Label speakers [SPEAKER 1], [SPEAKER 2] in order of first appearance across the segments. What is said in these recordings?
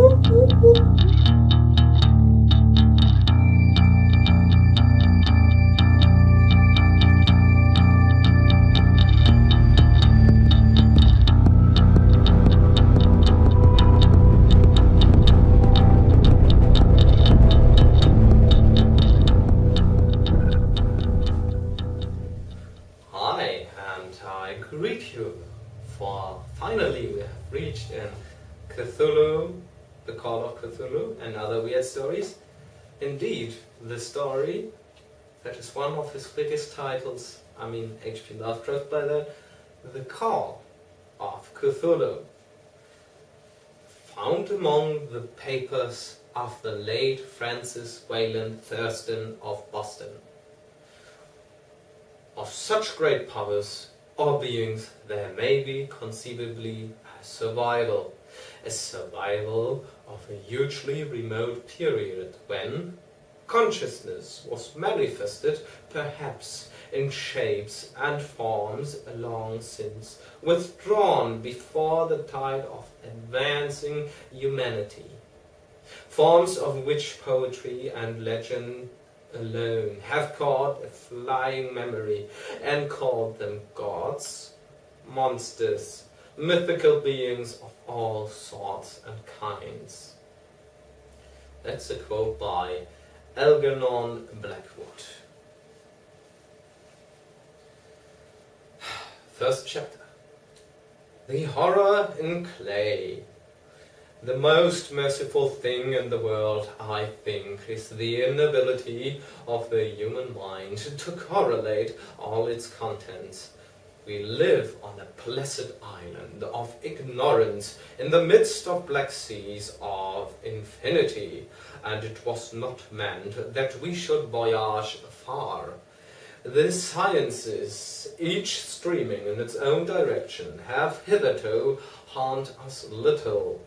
[SPEAKER 1] Hi, and I greet you, for finally we have reached in Cthulhu, the Call of Cthulhu, and other weird stories. Indeed, the story that is one of his biggest titles, I mean H.P. Lovecraft by that, the Call of Cthulhu, found among the papers of the late Francis Wayland Thurston of Boston. Of such great powers or beings there may be conceivably a survival of a hugely remote period when consciousness was manifested perhaps in shapes and forms long since withdrawn before the tide of advancing humanity, forms of which poetry and legend alone have caught a flying memory and called them gods, monsters, mythical beings of all sorts and kinds. That's a quote by Algernon Blackwood. First chapter. The horror in clay. The most merciful thing in the world, I think, is the inability of the human mind to correlate all its contents. We live on a placid island of ignorance in the midst of black seas of infinity, and it was not meant that we should voyage far. The sciences, each streaming in its own direction, have hitherto harmed us little.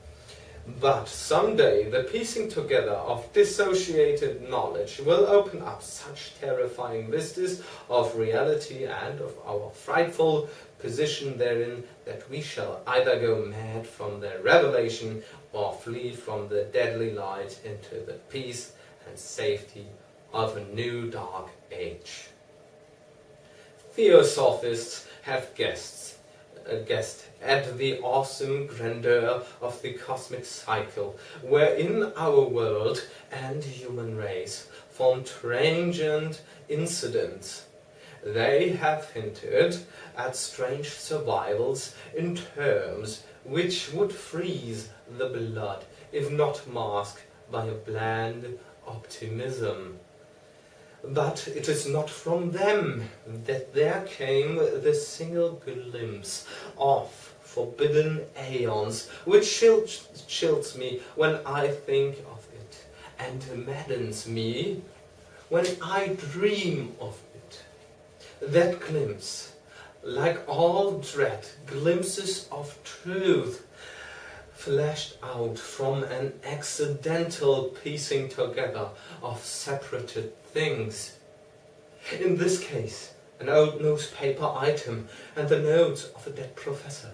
[SPEAKER 1] But someday the piecing together of dissociated knowledge will open up such terrifying vistas of reality and of our frightful position therein that we shall either go mad from their revelation or flee from the deadly light into the peace and safety of a new dark age. Theosophists have guessed at the awesome grandeur of the cosmic cycle, wherein our world and human race form transient incidents. They have hinted at strange survivals in terms which would freeze the blood, if not masked by a bland optimism. But it is not from them that there came the single glimpse of forbidden aeons, which chills me when I think of it, and maddens me when I dream of it. That glimpse, like all dread glimpses of truth, flashed out from an accidental piecing together of separated things. In this case, an old newspaper item and the notes of a dead professor.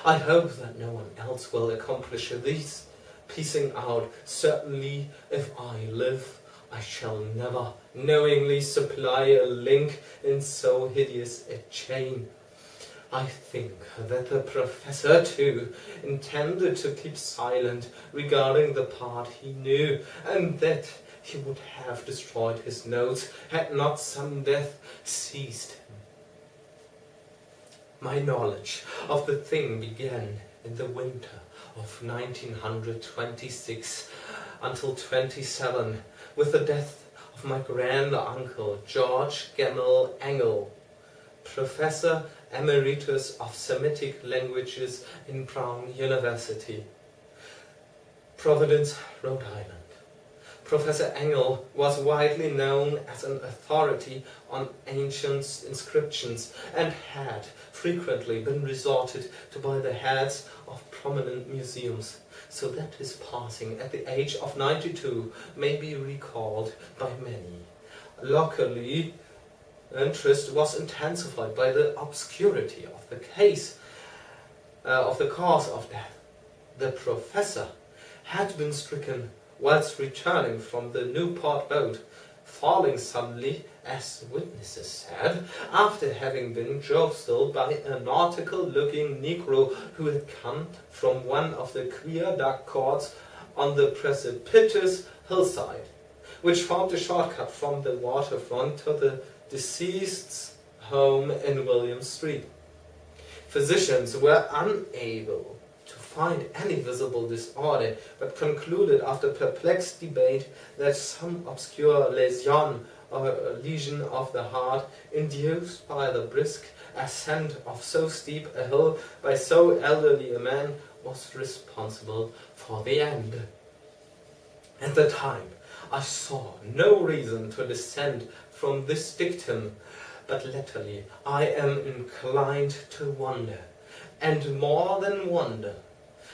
[SPEAKER 1] I hope that no one else will accomplish this piecing out. Certainly, if I live, I shall never knowingly supply a link in so hideous a chain. I think that the professor, too, intended to keep silent regarding the part he knew, and that he would have destroyed his notes had not some death seized him. My knowledge of the thing began in the winter of 1926 until 27 with the death of my grand-uncle George Gamel Engel, Professor Emeritus of Semitic Languages in Brown University, Providence, Rhode Island. Professor Engel was widely known as an authority on ancient inscriptions and had frequently been resorted to by the heads of prominent museums, so that his passing at the age of 92 may be recalled by many. Locally, interest was intensified by the obscurity of the cause of death. The professor had been stricken whilst returning from the Newport boat, falling suddenly, as witnesses said, after having been jostled by a nautical-looking Negro who had come from one of the queer dark courts on the precipitous hillside, which formed a shortcut from the waterfront to the deceased's home in William Street. Physicians were unable to find any visible disorder, but concluded after perplexed debate that some obscure lesion or lesion of the heart, induced by the brisk ascent of so steep a hill by so elderly a man, was responsible for the end. At the time, I saw no reason to dissent from this dictum, but latterly I am inclined to wonder, and more than wonder,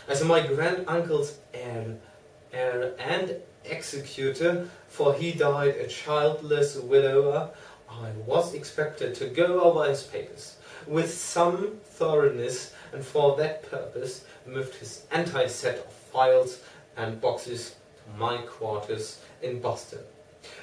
[SPEAKER 1] as my grand-uncle's heir and executor, for he died a childless widower, I was expected to go over his papers with some thoroughness, and for that purpose moved his entire set of files and boxes to my quarters in Boston.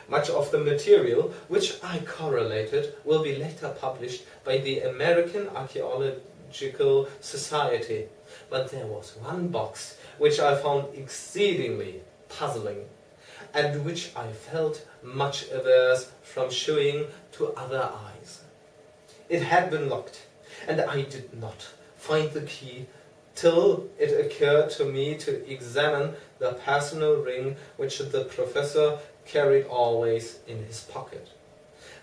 [SPEAKER 1] Much of the material which I correlated will be later published by the American Archaeological Society, but there was one box which I found exceedingly puzzling, and which I felt much averse from showing to other eyes. It had been locked, and I did not find the key till it occurred to me to examine the personal ring which the professor carried always in his pocket.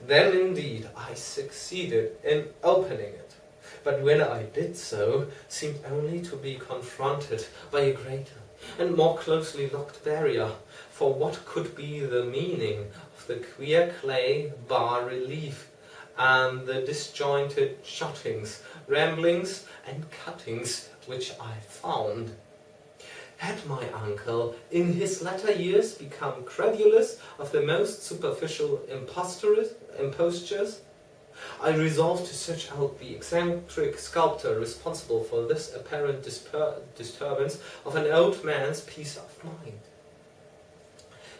[SPEAKER 1] Then indeed I succeeded in opening it, but when I did so, seemed only to be confronted by a greater and more closely locked barrier, for what could be the meaning of the queer clay bas-relief and the disjointed jottings, ramblings and cuttings which I found? Had my uncle in his latter years become credulous of the most superficial impostures? I resolved to search out the eccentric sculptor responsible for this apparent disturbance of an old man's peace of mind.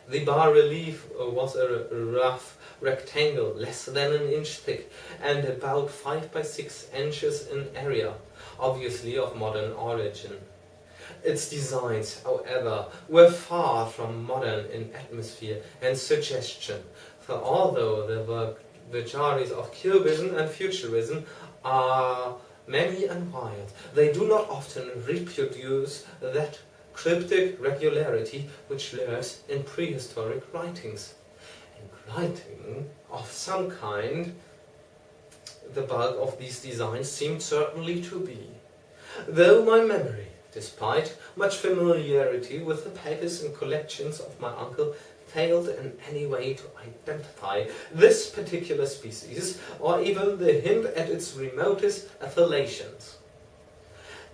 [SPEAKER 1] The bas-relief was a rough rectangle, less than an inch thick, and about 5 by 6 inches in area, obviously of modern origin. Its designs, however, were far from modern in atmosphere and suggestion, for although the vagaries of Cubism and Futurism are many and wild, they do not often reproduce that cryptic regularity which lurks in prehistoric writings. And writing of some kind, the bulk of these designs seemed certainly to be, though my memory, despite much familiarity with the papers and collections of my uncle, failed in any way to identify this particular species, or even the hint at its remotest affiliations.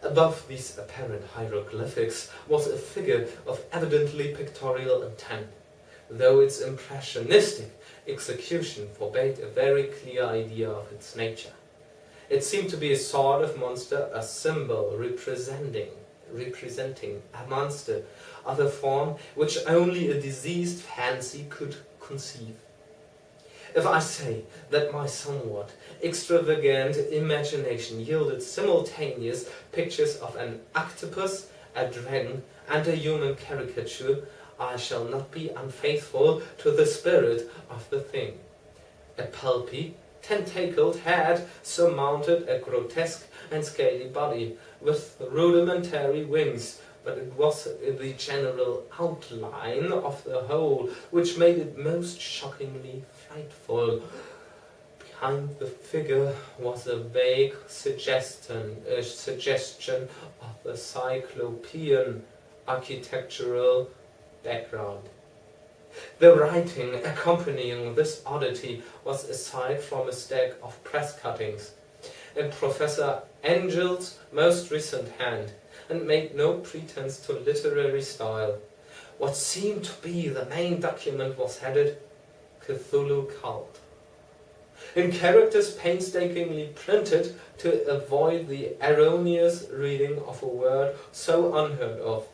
[SPEAKER 1] Above these apparent hieroglyphics was a figure of evidently pictorial intent, though its impressionistic execution forbade a very clear idea of its nature. It seemed to be a sort of monster, a symbol representing a monster of a form which only a diseased fancy could conceive. If I say that my somewhat extravagant imagination yielded simultaneous pictures of an octopus, a dragon, and a human caricature, I shall not be unfaithful to the spirit of the thing. A pulpy, tentacled head surmounted a grotesque and scaly body, with rudimentary wings, but it was the general outline of the whole which made it most shockingly frightful. Behind the figure was a vague suggestion of the cyclopean architectural background. The writing accompanying this oddity was aside from a stack of press cuttings in Professor Angel's most recent hand, and made no pretense to literary style. What seemed to be the main document was headed Cthulhu Cult, in characters painstakingly printed to avoid the erroneous reading of a word so unheard of.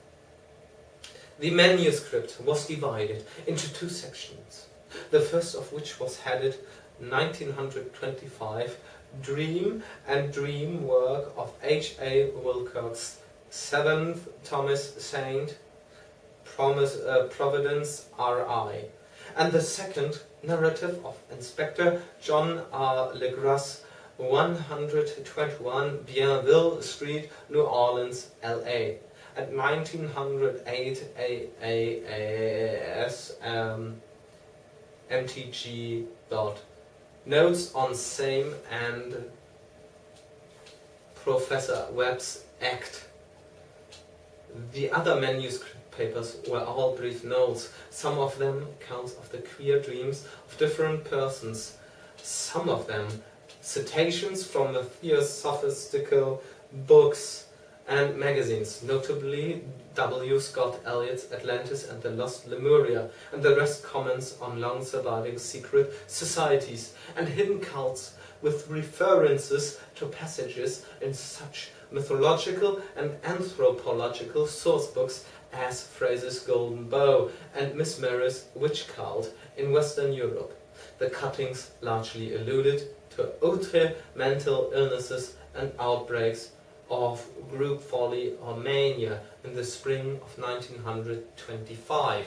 [SPEAKER 1] The manuscript was divided into two sections, the first of which was headed 1925, Dream and Dream Work of H.A. Wilcox, 7th Thomas Saint, Providence R.I., and the second, Narrative of Inspector John R. Legras, 121 Bienville Street, New Orleans, L.A., at 1908 AAS MTG. Notes on same and Professor Webb's Act. The other manuscript papers were all brief notes, some of them accounts of the queer dreams of different persons, some of them citations from the theosophistical books and magazines, notably W. Scott Eliot's Atlantis and the Lost Lemuria, and the rest comments on long-surviving secret societies and hidden cults with references to passages in such mythological and anthropological sourcebooks as Fraser's Golden Bough and Miss Mary's Witch Cult in Western Europe. The cuttings largely alluded to outre mental illnesses and outbreaks of group folly or mania in the spring of 1925.